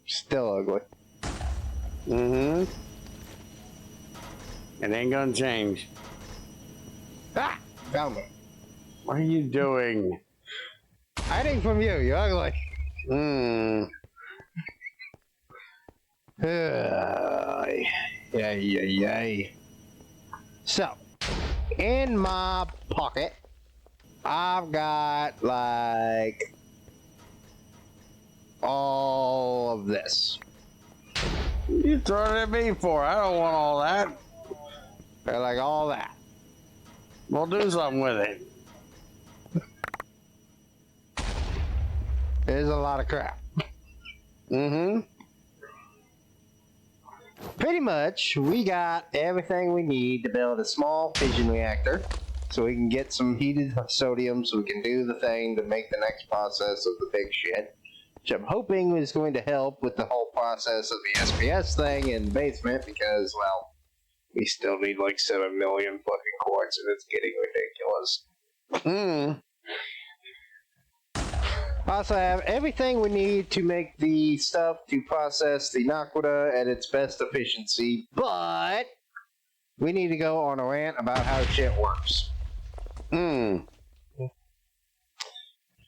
Still ugly. Mm-hmm. It ain't gonna change. Ah! Found it. What are you doing? Hiding from you, you're ugly. Yay. So, in my pocket, I've got like all of this. You throwing it at me for? I don't want all that. They're like all that. We'll do something with it. There's a lot of crap. Mm-hmm. Pretty much, we got everything we need to build a small fission reactor so we can get some heated sodium so we can do the thing to make the next process of the big shit, which I'm hoping is going to help with the whole process of the SPS thing in the basement because, well, we still need like 7 million fucking quartz and it's getting ridiculous. Also have everything we need to make the stuff to process the Naquadah at its best efficiency, but we need to go on a rant about how shit works.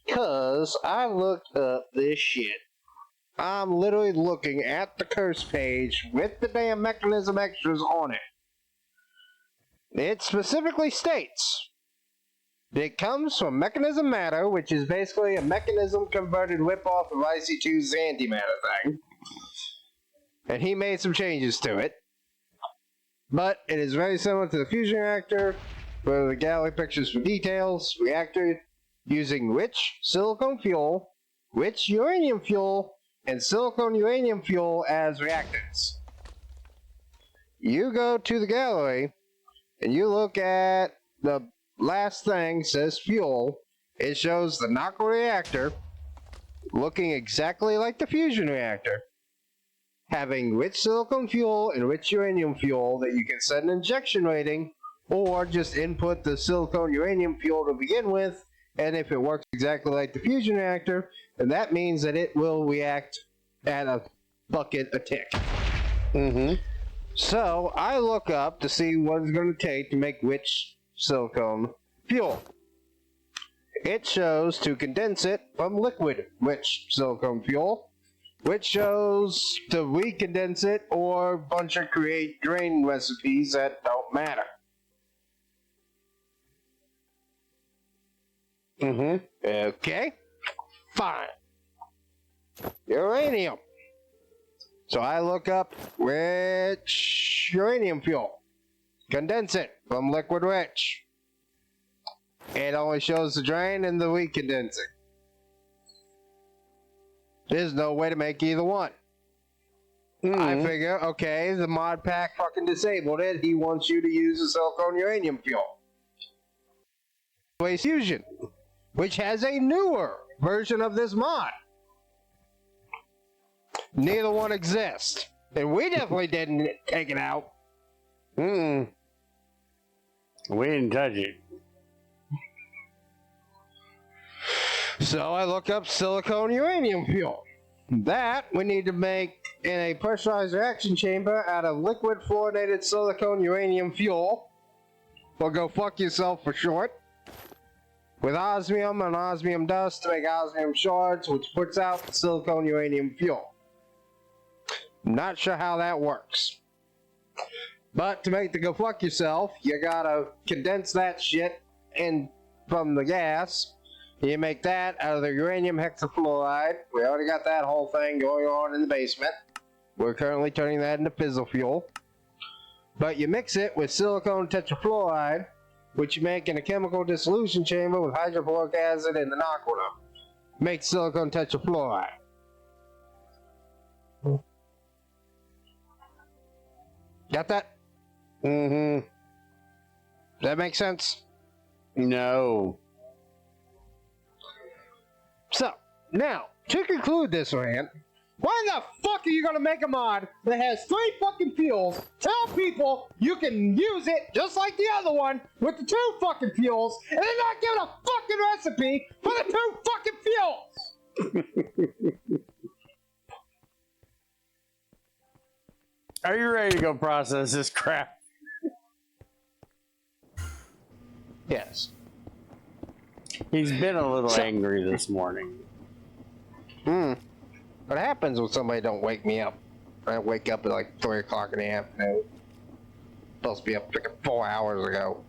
Because I looked up this shit. I'm literally looking at the curse page with the damn mechanism extras on it. It specifically states it comes from mechanism matter, which is basically a mechanism converted whip-off of IC2's antimatter thing. And he made some changes to it. But it is very similar to the fusion reactor, for the gallery pictures for details. Reactor using rich silicon fuel, rich uranium fuel, and silicon uranium fuel as reactants. You go to the gallery, and you look at the last thing, says fuel. It shows the Naquadah reactor looking exactly like the fusion reactor, having rich silicon fuel and rich uranium fuel that you can set an injection rating, or just input the silicon uranium fuel to begin with, and if it works exactly like the fusion reactor, then that means that it will react at a bucket a tick. So I look up to see what it's going to take to make rich silicon fuel. It shows to condense it from liquid rich silicon fuel, which shows to recondense it or a bunch of create drain recipes that don't matter. Okay, fine. Uranium. So I look up rich uranium fuel. Condense it from liquid rich. It only shows the drain and the recondensing. There's no way to make either one. I figure, okay, the mod pack fucking disabled it. He wants you to use the silicon uranium fuel. Waste fusion, which has a newer version of this mod. Neither one exists. And we definitely didn't take it out. We didn't touch it. So I look up silicon uranium fuel. That we need to make in a pressurized reaction chamber out of liquid fluorinated silicon uranium fuel. Or go fuck yourself for short. With osmium and osmium dust to make osmium shards, which puts out the silicon uranium fuel. Not sure how that works. But to make the go fuck yourself, you gotta condense that shit in from the gas. You make that out of the uranium hexafluoride. We already got that whole thing going on in the basement. We're currently turning that into fissile fuel. But you mix it with silicon tetrafluoride, which you make in a chemical dissolution chamber with hydrofluoric acid and the Naquadah. Make silicon tetrafluoride. Got that? Does that make sense? No. So, now, to conclude this rant, why the fuck are you gonna make a mod that has 3 fucking fuels, tell people you can use it just like the other one with the 2 fucking fuels, and then not give it a fucking recipe for the 2 fucking fuels? Are you ready to go process this crap? Yes. He's been a little angry this morning. What happens when somebody don't wake me up? I wake up at like 3 o'clock in the afternoon. Supposed to be up freaking 4 hours ago.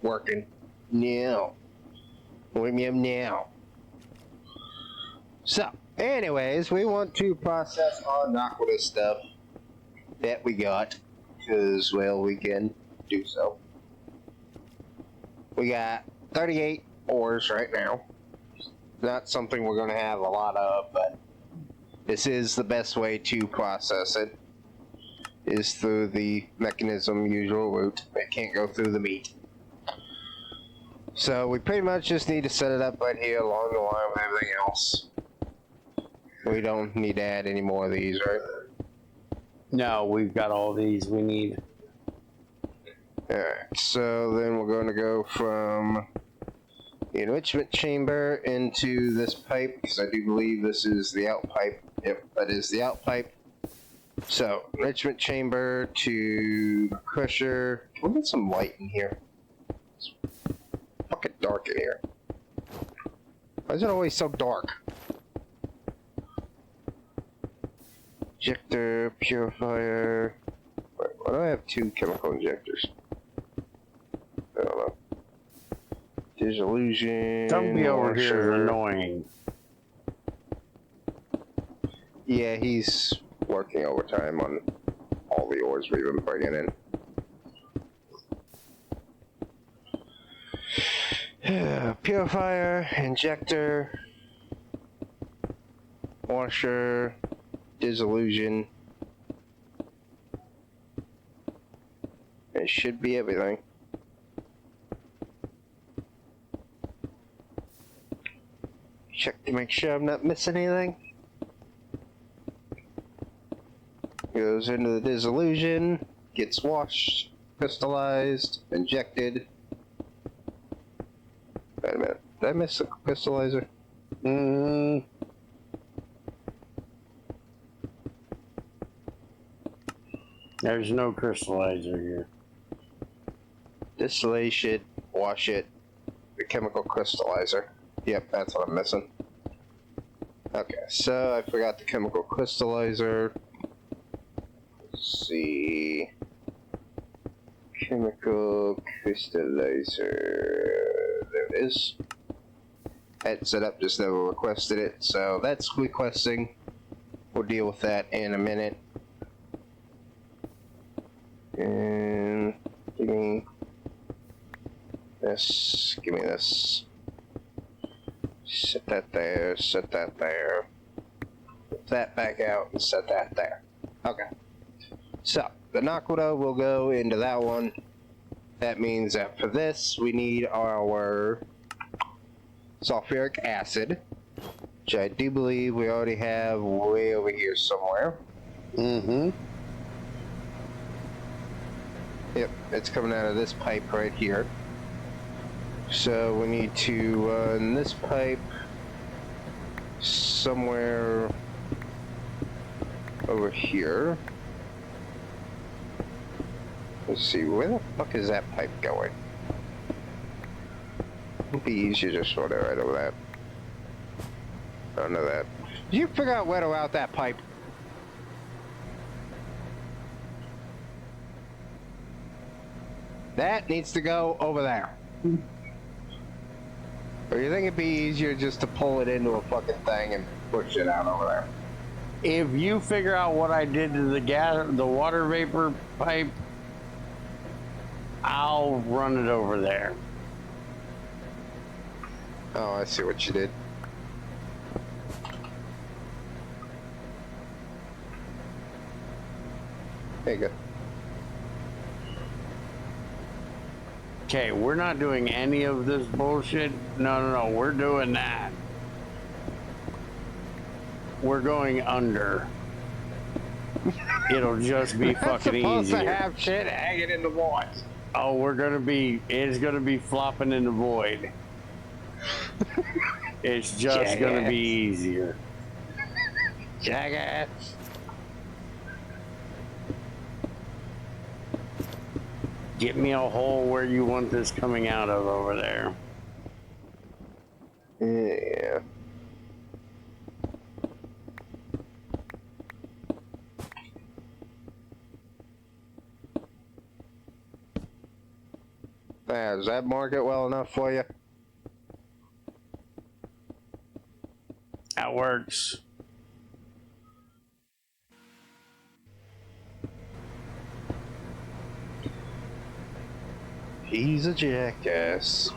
Working. Now. Wake me up now. So, anyways, we want to process our Naquadah stuff that we got. Because, well, we can do so. We got 38 ores right now. Not something we're going to have a lot of, but this is the best way to process it. Is through the mechanism usual route. It can't go through the meat. So we pretty much just need to set it up right here along the line with everything else. We don't need to add any more of these, right? No, we've got all these we need. Alright, so then we're going to go from the enrichment chamber into this pipe, because I do believe this is the out pipe. Yep, that is the out pipe. So, enrichment chamber to the crusher. Can we get some light in here? It's fucking dark in here. Why is it always so dark? Injector, purifier. Wait, why do I have 2 chemical injectors? I don't know. Disillusion. Somebody over here is annoying. Yeah, he's working overtime on all the ores we've been bringing in. Purifier, injector, washer, disillusion. It should be everything. Check to make sure I'm not missing anything. Goes into the disillusion, gets washed, crystallized, injected. Wait a minute, did I miss the crystallizer? There's no crystallizer here. Distillation, wash it, the chemical crystallizer. Yep, that's what I'm missing. Okay, so I forgot the chemical crystallizer. Let's see. Chemical crystallizer. There it is. Had set up, just never requested it, so that's requesting. We'll deal with that in a minute. And give me this. Give me this. Set that there. Set that there. Put that back out and set that there. Okay. So, the Naquadah will go into that one. That means that for this, we need our sulfuric acid, which I do believe we already have way over here somewhere. Yep, it's coming out of this pipe right here. So we need to run this pipe somewhere over here. Let's see, where the fuck is that pipe going? It'd be easier to just run it right over that. I don't know that. Did you figure out where to route that pipe? That needs to go over there. Or you think it'd be easier just to pull it into a fucking thing and push it out over there? If you figure out what I did to the water vapor pipe, I'll run it over there. Oh, I see what you did. There you go. Okay, we're not doing any of this bullshit. No, we're doing that. We're going under. It'll just be fucking supposed easier. To have shit hanging in the void. Oh, it's gonna be flopping in the void. It's just gonna be easier. Jackass. Get me a hole where you want this coming out of over there. Yeah. Does that mark it well enough for you? That works. He's a jackass.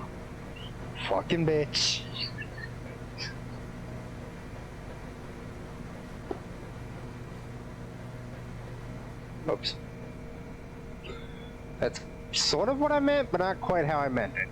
Fucking bitch. Oops. That's sort of what I meant, but not quite how I meant it.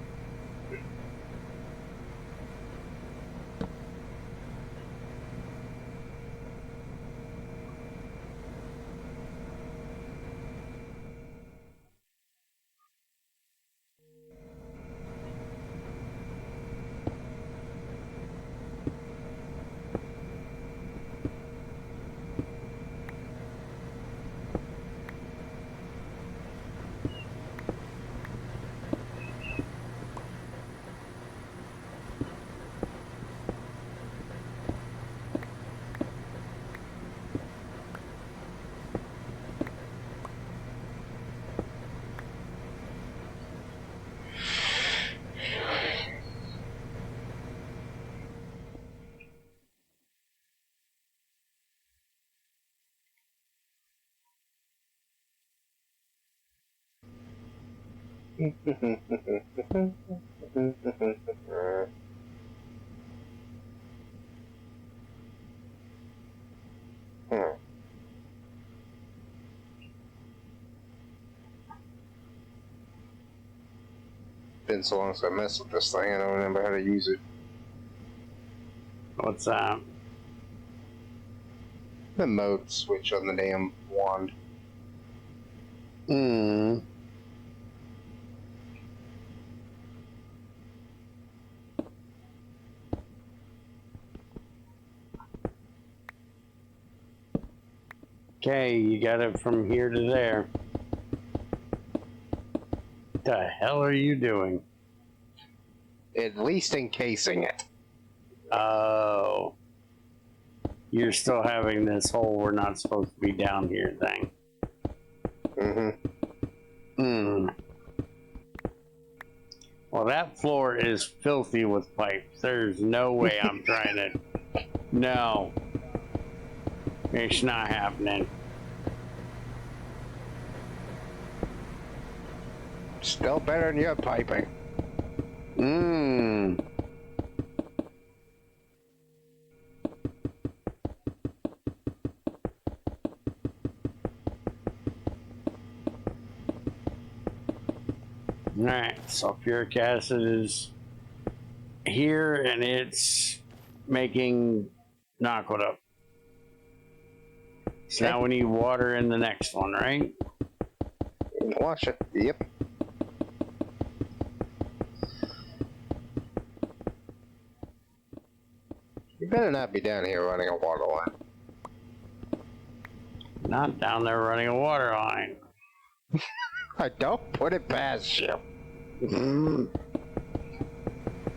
Been so long since I messed with this thing, I don't remember how to use it. What's that? The mode switch on the damn wand. Okay, you got it from here to there. What the hell are you doing? At least encasing it. Oh. You're still having this hole we're not supposed to be down here thing. Well, that floor is filthy with pipes. There's no way I'm trying to... No. It's not happening. Still better than your piping. Alright, sulfuric acid is here and it's making Naquadah. So now we need water in the next one, right? Watch it. Yep. You better not be down here running a water line. Not down there running a water line. I don't put it past you.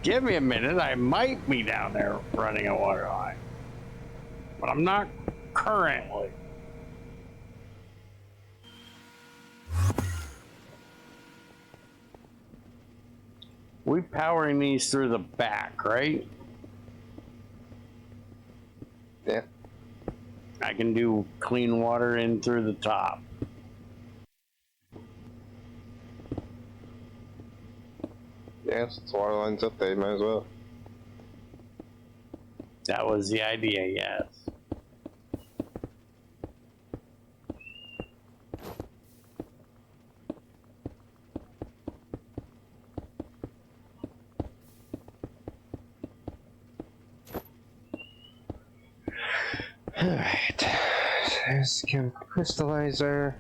Give me a minute, I might be down there running a water line. But I'm not currently. We powering these through the back, right? Yeah. I can do clean water in through the top. Yeah, since the water line's up there, you might as well. That was the idea, yes. Alright. There's the chemical crystallizer.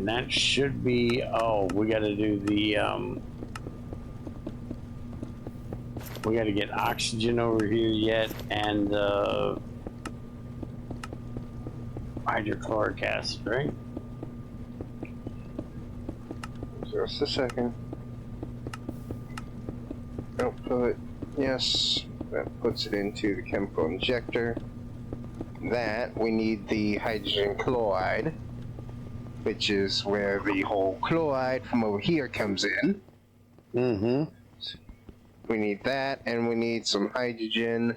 And that should be, oh, we gotta do the, we gotta get oxygen over here yet, and hydrochloric acid, right? Just a second. Output, yes. That puts it into the chemical injector. That, we need the hydrogen chloride, which is where the whole chloride from over here comes in. Mm-hmm. We need that, and we need some hydrogen.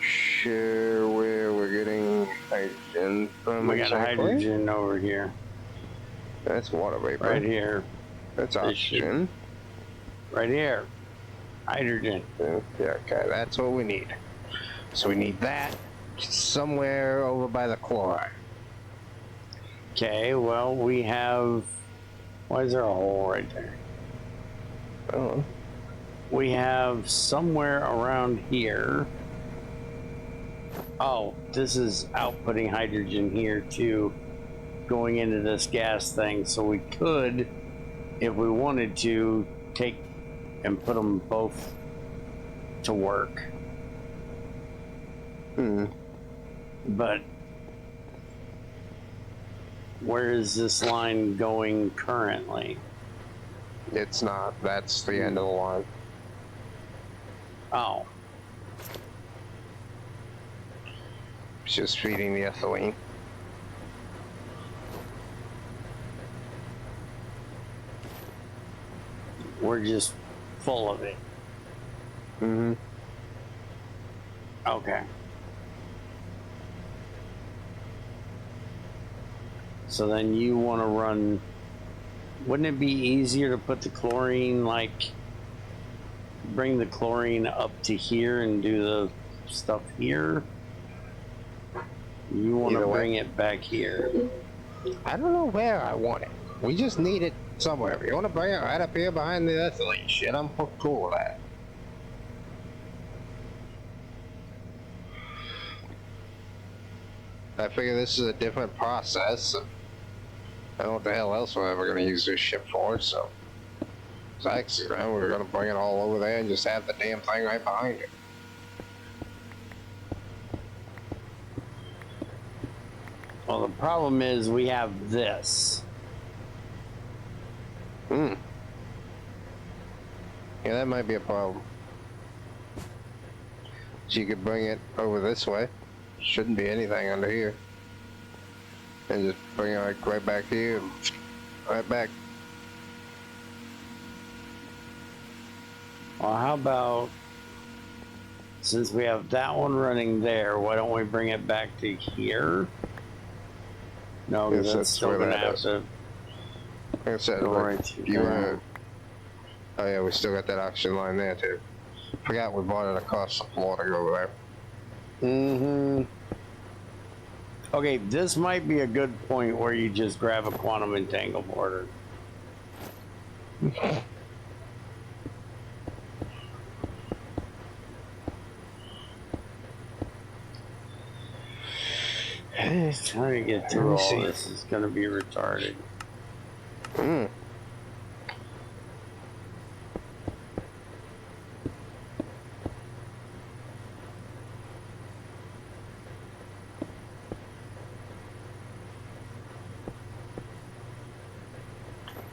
Sure, where we're getting hydrogen from. We got exactly? hydrogen over here. That's water vapor. Right here. That's oxygen. Right here. Hydrogen. Yeah, okay, that's what we need. So we need that somewhere over by the chloride. Okay, well, we have... Why is there a hole right there? Oh. We have somewhere around here. Oh, this is outputting hydrogen here too, going into this gas thing. So we could, if we wanted to, take and put them both to work. But where is this line going currently? It's not. That's the end of the line. Oh. It's just feeding the ethylene. We're just full of it. Mm-hmm. Okay. So then you want to run... Wouldn't it be easier to put the chlorine, like, bring the chlorine up to here and do the stuff here? You want to bring it back here. I don't know where I want it. We just need it somewhere. If you want to bring it right up here behind the ethylene shit, I'm cool with that. I figure this is a different process. I don't know what the hell else we're ever going to use this ship for, so... So actually, we're going to bring it all over there and just have the damn thing right behind it. Well, the problem is we have this. Yeah, that might be a problem. So you could bring it over this way. Shouldn't be anything under here. And just bring it like right back here, and right back. Well, how about, since we have that one running there, why don't we bring it back to here? No, because that's still going to have to... Like I said, oh yeah, we still got that oxygen line there too. Forgot we bought it across the floor to go over there. Mm-hmm. Okay, this might be a good point where you just grab a quantum entangled mortar. Trying to get through all this is going to be retarded.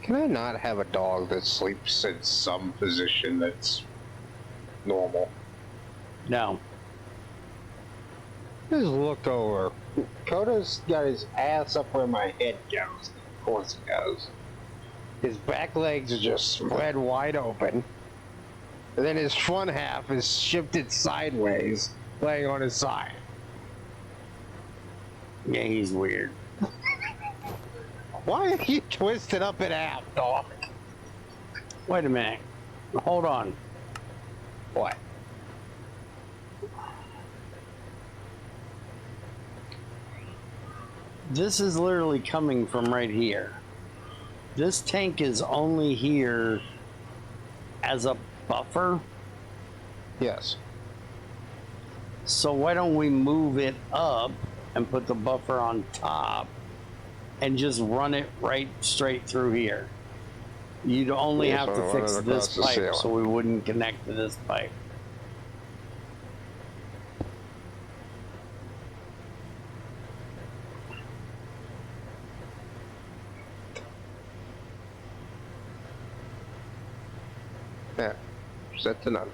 Can I not have a dog that sleeps in some position that's normal? No. Just look over. Coda's got his ass up where my head goes. Of course he goes. His back legs are just spread wide open. And then his front half is shifted sideways, laying on his side. Yeah, he's weird. Why are you twisted up in half, dog? Wait a minute. Hold on. What? This is literally coming from right here. This tank is only here as a buffer. Yes. So why don't we move it up and put the buffer on top and just run it right straight through here. You'd only Yes, have to I'll run fix it this across the pipe ceiling. so we wouldn't connect to this pipe. Yeah, set to none.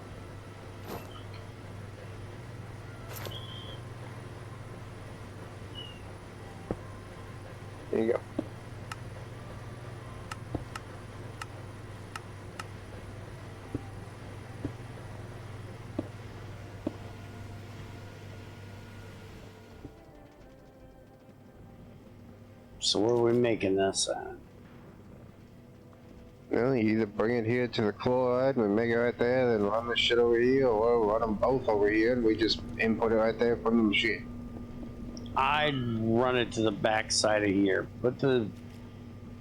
There you go. So where are we making this at? Well, you either bring it here to the chloride, we make it right there, then run the shit over here, or run them both over here, and we just input it right there from the machine. I'd run it to the back side of here. Put the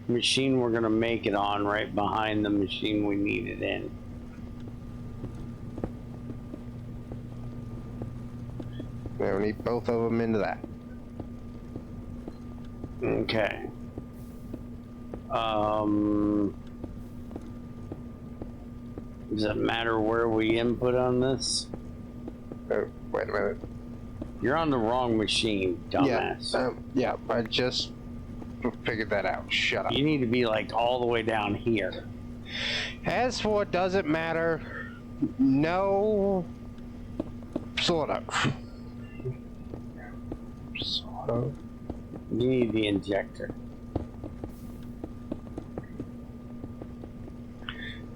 machine we're gonna make it on right behind the machine we need it in. Yeah, we need both of them into that. Okay. Does it matter where we input on this? Wait a minute. You're on the wrong machine, dumbass. Yeah, I just figured that out. Shut up. You need to be like all the way down here. As for doesn't matter, no, sort of. Sort of. You need the injector.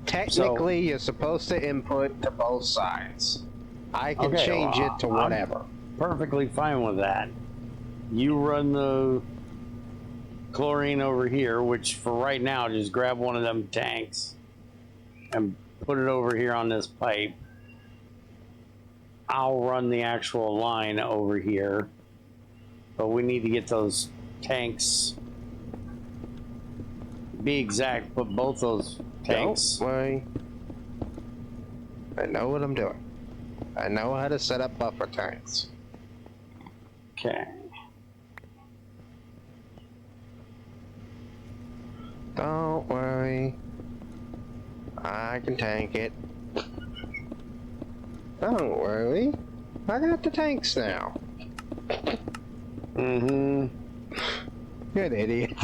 Technically, you're supposed to input to both sides. I can Okay, change well, it to whatever. Perfectly fine with that. You run the chlorine over here, which for right now, just grab one of them tanks and put it over here on this pipe. I'll run the actual line over here, but we need to get those tanks. Be exact, put both those tanks. Don't worry. I know what I'm doing. I know how to set up buffer tanks. Okay. Don't worry. I can tank it. Don't worry. I got the tanks now. Mm-hmm. You're an idiot.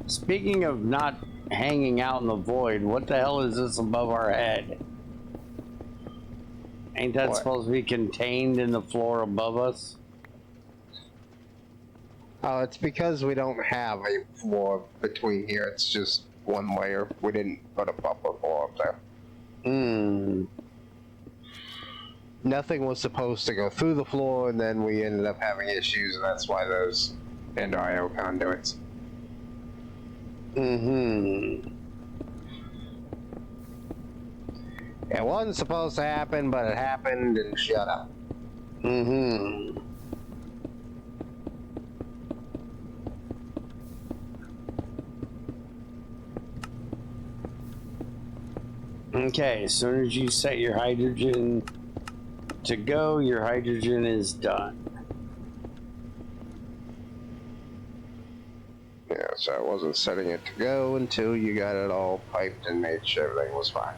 Speaking of not hanging out in the void, what the hell is this above our head? Ain't that What? supposed to be contained in the floor above us? Oh, it's because we don't have a floor between here. It's just one layer. We didn't put a buffer floor up there. Nothing was supposed to go through the floor, and then we ended up having issues, and that's why those end IO conduits. It wasn't supposed to happen, but it happened, and shut up. Okay, as soon as you set your hydrogen to go, your hydrogen is done. Yeah, so I wasn't setting it to go until you got it all piped and made sure everything was fine.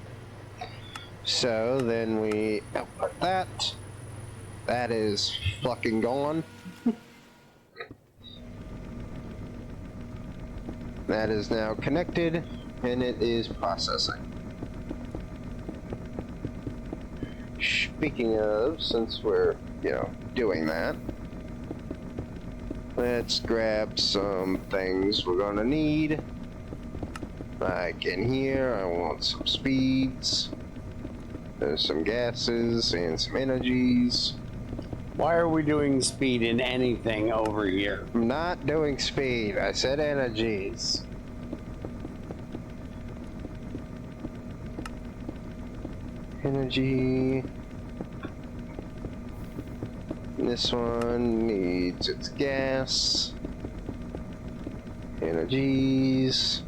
So then we output that. That is fucking gone. That is now connected, and it is processing. Speaking of, since we're, doing that, let's grab some things we're gonna need. Like in here, I want some speeds. There's some gases and some energies. Why are we doing speed in anything over here? I'm not doing speed, I said energies. Energy. This one needs its gas. Energies.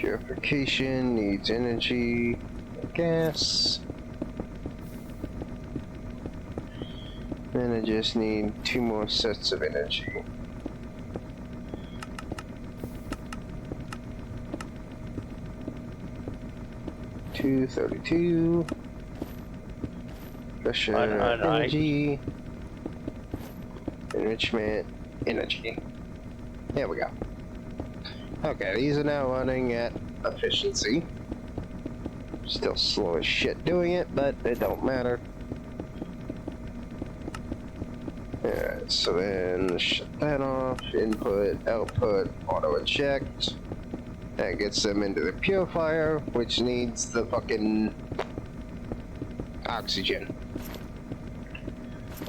Purification needs energy, gas. Then I just need 2 more sets of energy. $232. Pressure, energy. Enrichment, energy. There we go. Okay, these are now running at efficiency. Still slow as shit doing it, but it don't matter. Alright, so then shut that off. Input, output, auto eject. That gets them into the purifier, which needs the fucking oxygen.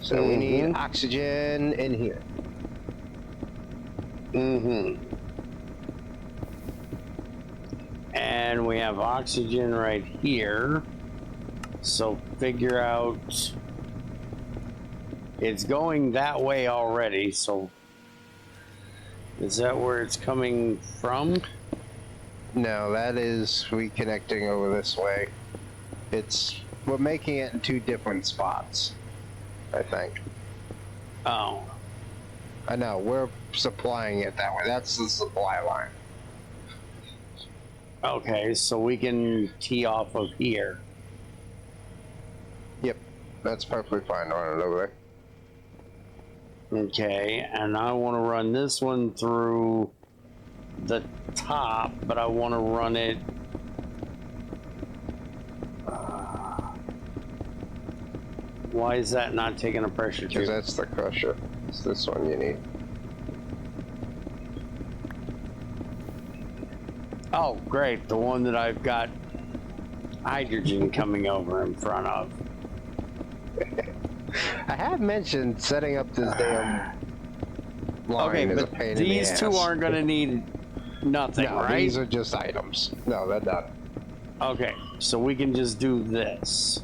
So we need oxygen in here. And we have oxygen right here. So figure out... It's going that way already, so... Is that where it's coming from? No, that is reconnecting over this way. We're making it in 2 different spots, I think. Oh. I know, we're supplying it that way. That's the supply line. Okay, so we can tee off of here. Yep, that's perfectly fine to run it over there. Okay, and I want to run this one through the top, but I want to run it... why is that not taking a pressure Because tube? that's the crusher. It's this one you need. Oh, great. The one that I've got hydrogen coming over in front of. I have mentioned setting up this damn line Okay, as a but pain in the these ass. 2 aren't going to need nothing, No, right? these are just items. No, they're not. Okay, so we can just do this.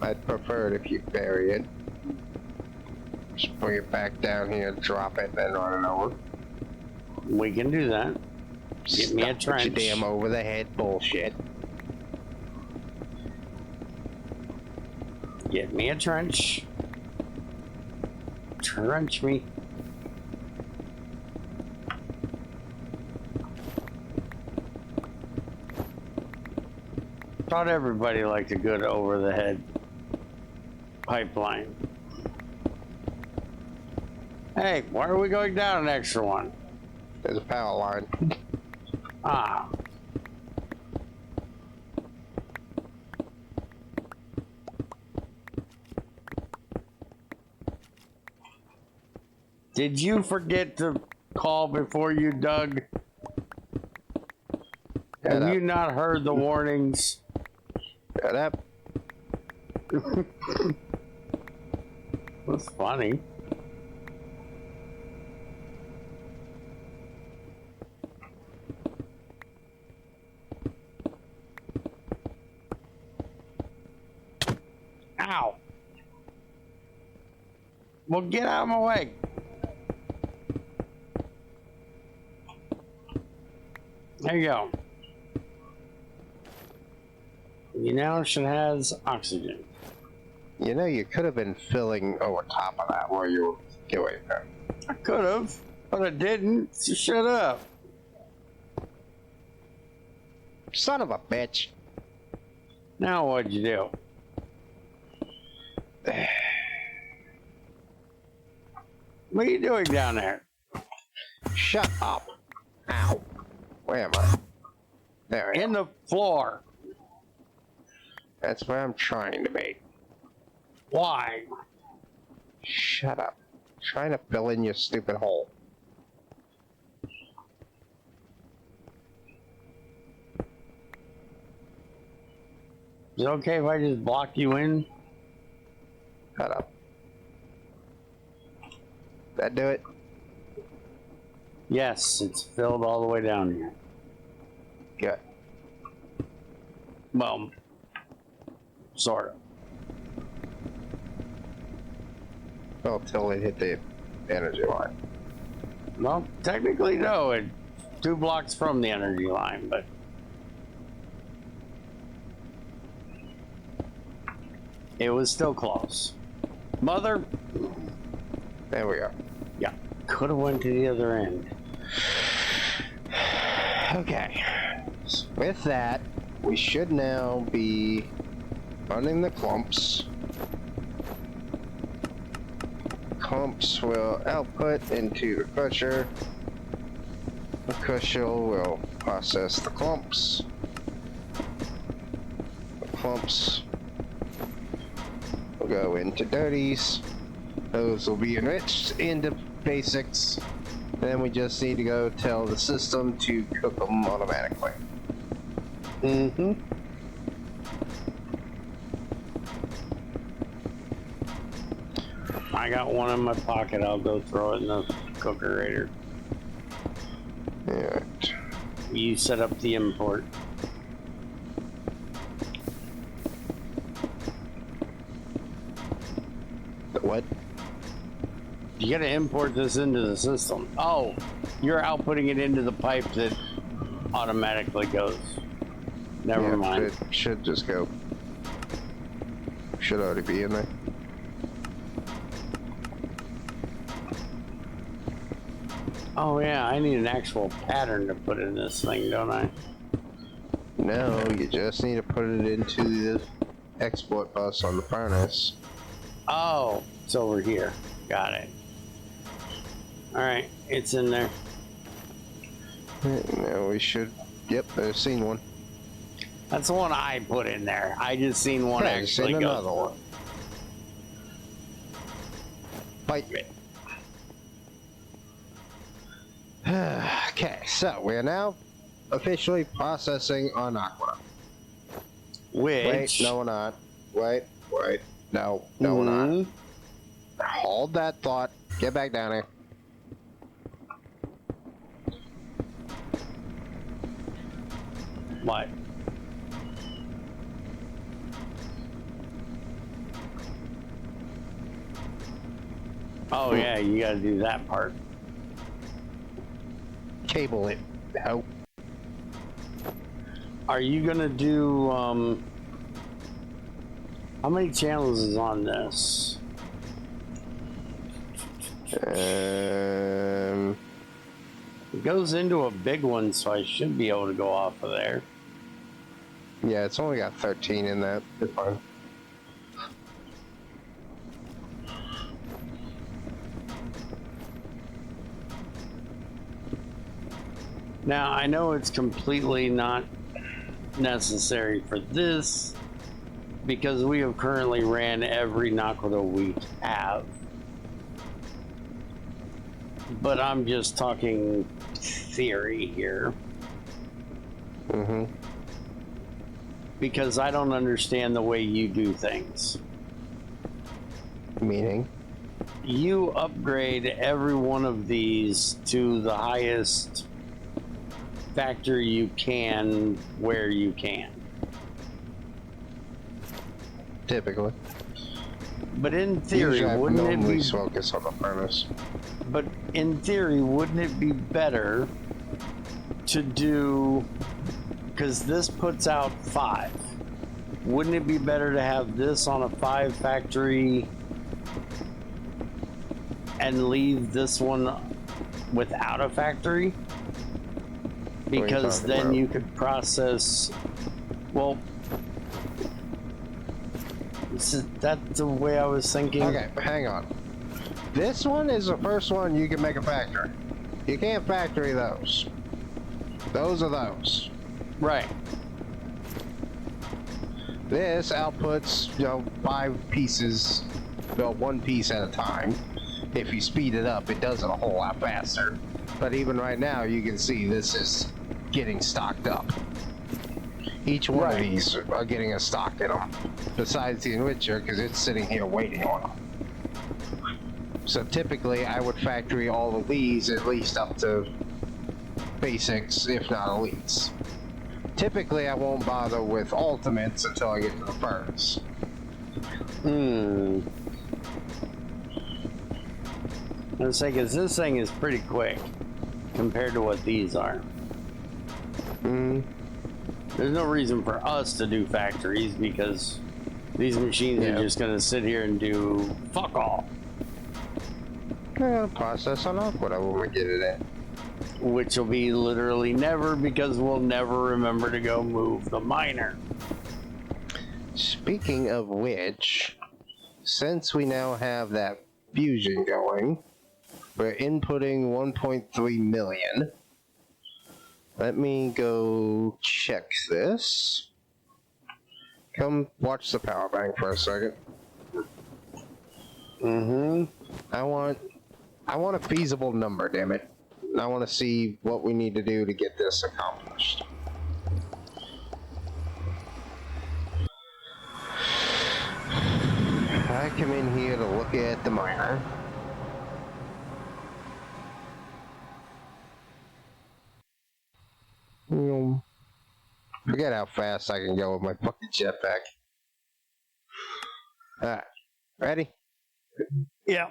I'd prefer it if you bury it. Just bring it back down here, drop it, then run it over. We can do that. Get me a Stop with your trench. damn over the head bullshit. Get me a trench. Trench me. Thought everybody liked a good over the head pipeline. Hey, why are we going down an extra one? There's a power line. Ah. Did you forget to call before you dug? Have you not heard the warnings? Shut up. That's funny. Ow. Well, get out of my way. There you go. You now should have oxygen. You know, you could have been filling over top of that while you were doing that. I could have, but I didn't. So shut up. Son of a bitch. Now what'd you do? What are you doing down there? Shut up. Ow. Where am I? There I am. In the floor. That's where I'm trying to be. Why? Shut up. I'm trying to fill in your stupid hole. Is it okay if I just block you in? Shut up. That do it? Yes, it's filled all the way down here. Good. Well, sort of. Well, till it hit the energy line. Well, technically, no. 2 blocks from the energy line, but it was still close. Mother. There we go. Yeah, could have went to the other end. Okay. So with that, we should now be running the clumps. Clumps will output into the crusher. The crusher will process the clumps. The clumps will go into dirties. Those will be enriched into basics. Then we just need to go tell the system to cook them automatically. Mm-hmm. I got one in my pocket. I'll go throw it in the cookerator. Alright. You set up the import. What? You gotta import this into the system. Oh, you're outputting it into the pipe that automatically goes. Never mind. It should just go. Should already be in there. Oh yeah, I need an actual pattern to put in this thing, don't I? No, you just need to put it into the export bus on the furnace. Oh, it's over here. Got it. Alright, it's in there. Now we should. Yep, I've seen one. That's the one I put in there. I just seen one actually seen go. another one. Bite me. Okay, so we are now officially processing our Naquadah. Which? Wait, no we're not. Wait. No, we're not. Hold that thought. Get back down here. What? Oh yeah, you gotta do that part. Cable it. How? Are you gonna do, how many channels is on this? It goes into a big one, so I should be able to go off of there. Yeah, it's only got 13 in that. It's fine. Now, I know it's completely not necessary for this because we have currently ran every Naquadah we have. But I'm just talking theory here. Mm-hmm. Because I don't understand the way you do things. Meaning? You upgrade every one of these to the highest factory you can where you can. Typically. But in theory, Usually wouldn't it be focus on the furnace? But in theory, wouldn't it be better to do, because this puts out 5, wouldn't it be better to have this on a 5 factory and leave this one without a factory? Because then about? you could process, well, that's the way I was thinking. Okay, hang on. This one is the first one you can make a factory. You can't factory those. Those are those. Right. This outputs, 5 pieces, 1 piece at a time. If you speed it up, it does it a whole lot faster. But even right now, you can see this is getting stocked up. Each one of these are getting a stock in them. Besides the enricher, because it's sitting here waiting on them. So typically, I would factory all of these at least up to basics, if not elites. Typically, I won't bother with ultimates until I get to the furnace. I was saying, because this thing is pretty quick compared to what these are. There's no reason for us to do factories because these machines are just going to sit here and do fuck all. Yeah, process on Naquadah when we get it in. Which will be literally never, because we'll never remember to go move the miner. Speaking of which, since we now have that fusion going, we're inputting 1.3 million. Let me go check this. Come watch the power bank for a second. I want a feasible number, damn it. I want to see what we need to do to get this accomplished. I come in here to look at the miner. Forget how fast I can go with my fucking jetpack. Alright, ready? Yeah.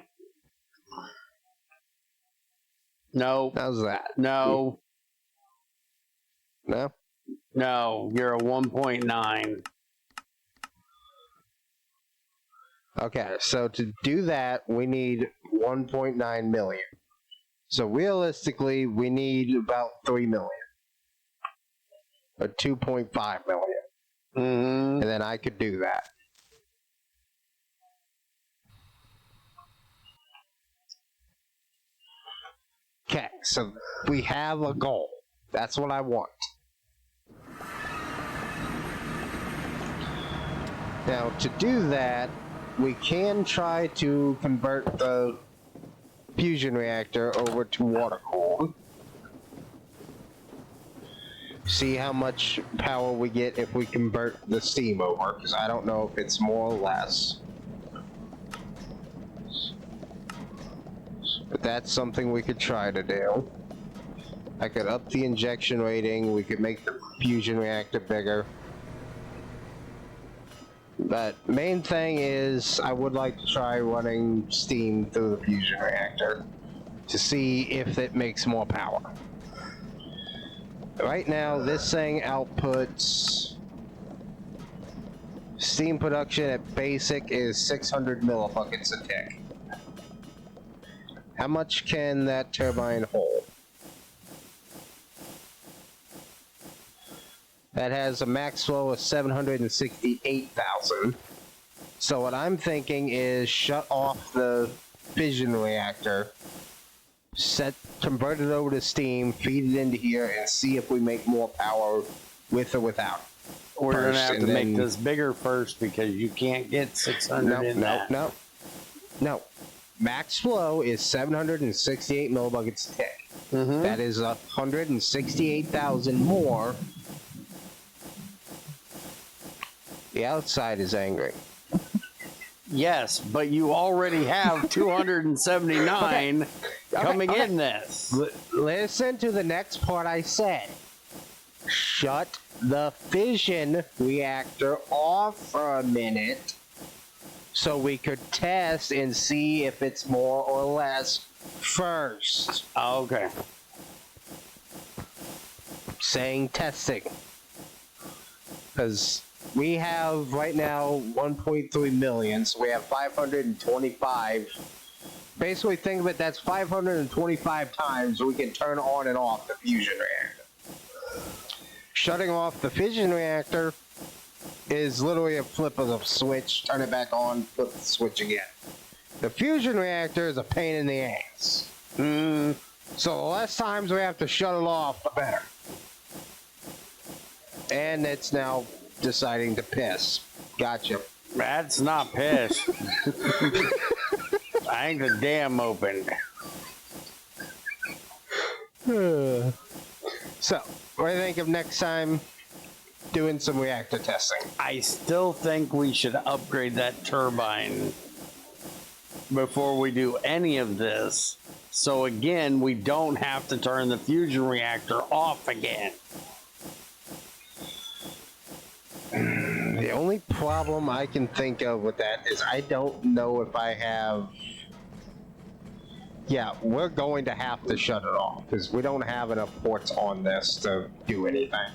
No. How's that? No. No? No. You're a 1.9. Okay, so to do that, we need 1.9 million. So realistically, we need about 3 million. Or 2.5 million. And then I could do that. Okay, so we have a goal. That's what I want. Now, to do that, we can try to convert the fusion reactor over to water-cooled. See how much power we get if we convert the steam over, because I don't know if it's more or less. But that's something we could try to do. I could up the injection rating, we could make the fusion reactor bigger. But main thing is, I would like to try running steam through the fusion reactor to see if it makes more power. Right now, this thing outputs steam production at basic is 600 millibuckets a tick. How much can that turbine hold? That has a max flow of 768,000. So what I'm thinking is shut off the fission reactor, convert it over to steam, feed it into here, and see if we make more power with or without. We're going to have to make this bigger first because you can't get 600 in that. No. Max flow is 768 millibuckets a tick. That is 168,000 more. The outside is angry. Yes, but you already have 279 coming in this. Listen to the next part I said. Shut the fission reactor off for a minute so we could test and see if it's more or less first. Okay. Saying testing. Because we have right now 1.3 million, so we have 525. Basically, think of it, that's 525 times we can turn on and off the fusion reactor. Shutting off the fission reactor is literally a flip of the switch, turn it back on, flip the switch again. The fusion reactor is a pain in the ass. So the less times we have to shut it off, the better. And it's now deciding to piss. Gotcha. That's not piss. I think the dam opened. So, what do you think of next time doing some reactor testing? I still think we should upgrade that turbine before we do any of this. So again, we don't have to turn the fusion reactor off again. The only problem I can think of with that is I don't know if I have yeah, we're going to have to shut it off because we don't have enough ports on this to do anything.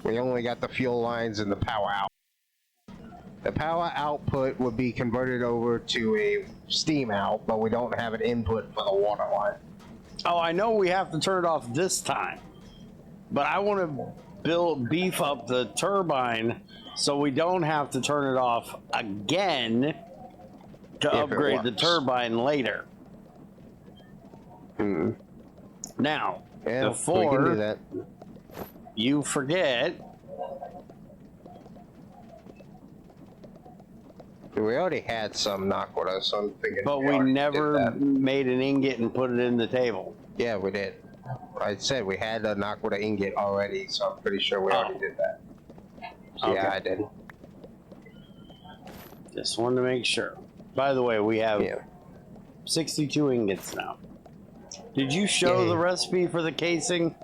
We only got the fuel lines and the power out. The power output would be converted over to a steam out, but we don't have an input for the water line. Oh, I know we have to turn it off this time, but I want to beef up the turbine so we don't have to turn it off again to upgrade the turbine later. Now, Yeah, before we can do that. You forget, we already had some Naquadah, so I'm thinking. but we never made an ingot and put it in the table. Yeah, we did. I said we had a Naquadah ingot already, so I'm pretty sure we already did that. So Okay. yeah, I did. Just wanted to make sure. By the way, we have 62 ingots now. Did you show the recipe for the casing?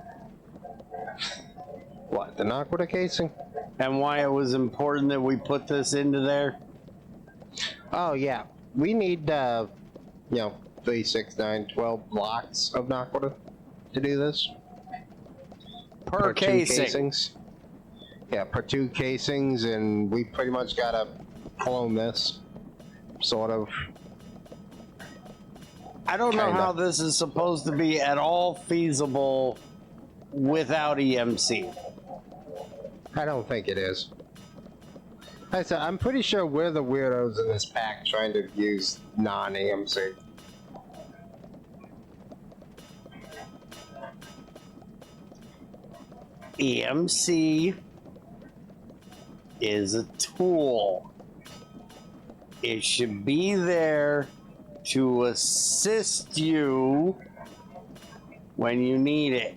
What, the Naquadah casing? And why it was important that we put this into there? Oh yeah, we need 3, 6, 9, 12 blocks of Naquadah to do this. Per two casing. casings. Yeah, per 2 casings, and we pretty much gotta clone this, sort of. I don't know how this is supposed to be at all feasible without EMC. I don't think it is. Like I said, I'm pretty sure we're the weirdos in this pack trying to use non-EMC. EMC is a tool. It should be there to assist you when you need it.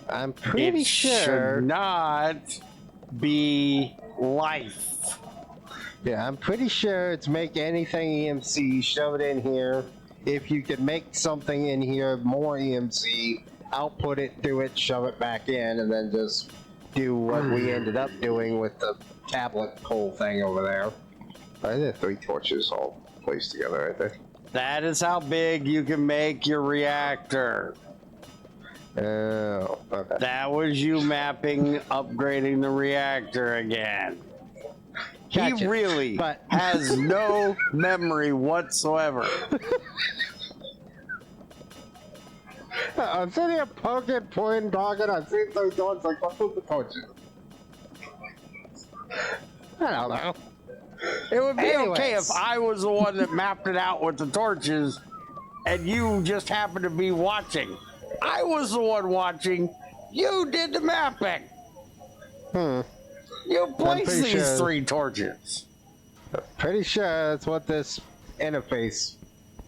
I'm pretty sure. It should not be life. Yeah, I'm pretty sure it's make anything EMC, shove it in here. If you could make something in here more EMC, output it, do it, shove it back in, and then just do what we ended up doing with the tablet pole thing over there. I did 3 torches all placed together, I think. That is how big you can make your reactor. Oh, okay. That was you mapping, upgrading the reactor again. Gotcha. He really But has no memory whatsoever. I'm sitting here poking, pointing, dogging. I see those dogs like, what's with the torches? I don't know. It would be Anyways. okay if I was the one that mapped it out with the torches and you just happened to be watching. I was the one watching. You did the mapping. You placed these 3 torches. Pretty sure that's what this interface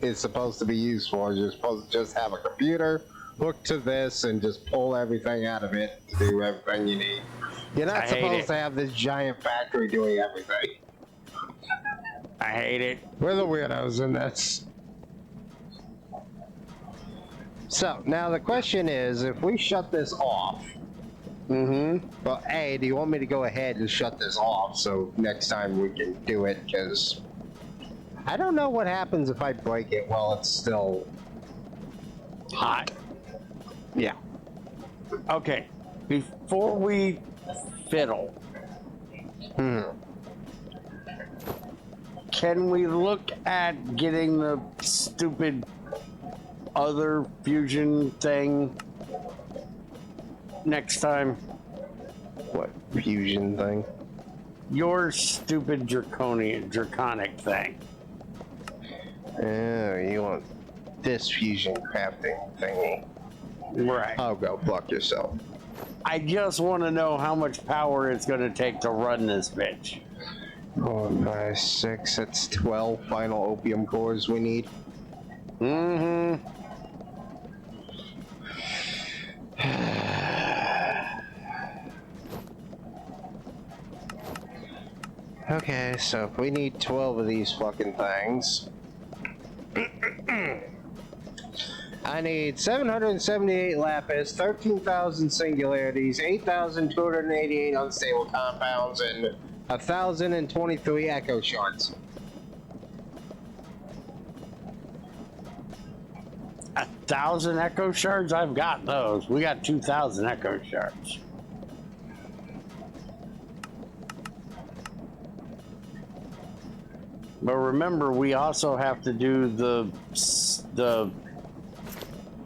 is supposed to be used for. You're supposed to just have a computer hook to this and just pull everything out of it to do everything you need. You're not supposed to have this giant factory doing everything. I hate it. We're the weirdos in this. So, now the question is, if we shut this off, well, A, do you want me to go ahead and shut this off so next time we can do it? Because I don't know what happens if I break it while it's still Hot. Yeah. Okay. Before we fiddle, can we look at getting the stupid other fusion thing next time? What fusion thing? Your stupid draconic thing. Oh, you want this fusion crafting thingy? Right. Oh, go fuck yourself. I just want to know how much power it's going to take to run this bitch. 4, 5, 6. That's 12 final opium cores we need. Okay, so if we need 12 of these fucking things, I need 778 lapis, 13,000 singularities, 8,288 unstable compounds, and 1,023 echo shards. 1,000 echo shards? I've got those. We got 2,000 echo shards. But remember, we also have to do the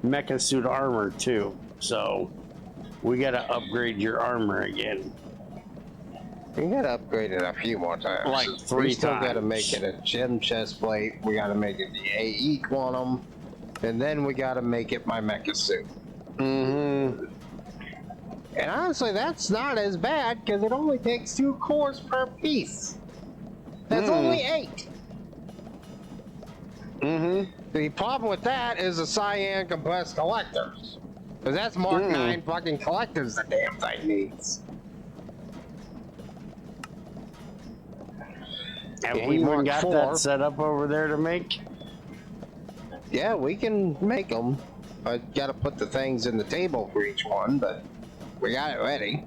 mecha suit armor too. So we got to upgrade your armor again. We gotta upgrade it a few more times. Like 3 We still times. gotta make it a gem chest plate. We gotta make it the AE quantum, and then we gotta make it my mecha suit. Mm-hmm. And honestly, that's not as bad because it only takes 2 cores per piece. That's only 8. Mm-hmm. The problem with that is the cyan compressed collectors. Because that's Mark 9 fucking collectors the damn thing needs. Have Yeah, we even Mark got 4. that set up over there to make? Yeah, we can make them. I gotta put the things in the table for each one, but we got it ready.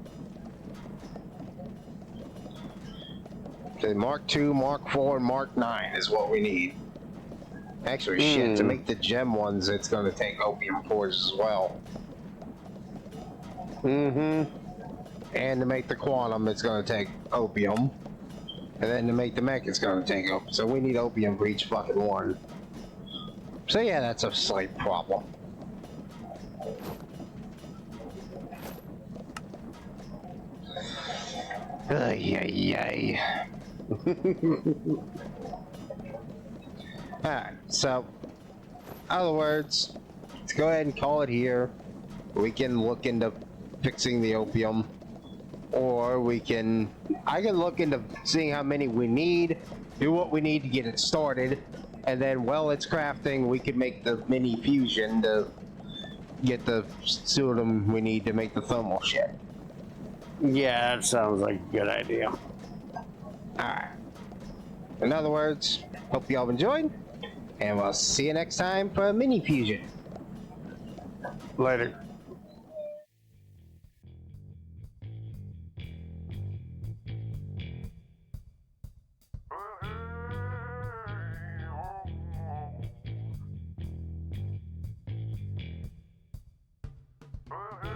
So Mark 2, Mark 4, and Mark 9 is what we need. Actually, shit, to make the gem ones, it's gonna take opium cores as well. Mm-hmm. And to make the quantum, it's gonna take opium. And then to make the mech, it's gonna take opium. So we need opium for each fucking one. So yeah, that's a slight problem. Ay, ay, ay. Alright, so, in other words, let's go ahead and call it here. We can look into fixing the opium. Or we can, I can look into seeing how many we need, do what we need to get it started, and then while it's crafting, we can make the mini fusion to get the sodium we need to make the thermal shit. Yeah, that sounds like a good idea. Alright. In other words, hope y'all enjoyed, and we'll see you next time for a mini fusion. Later. Uh-huh.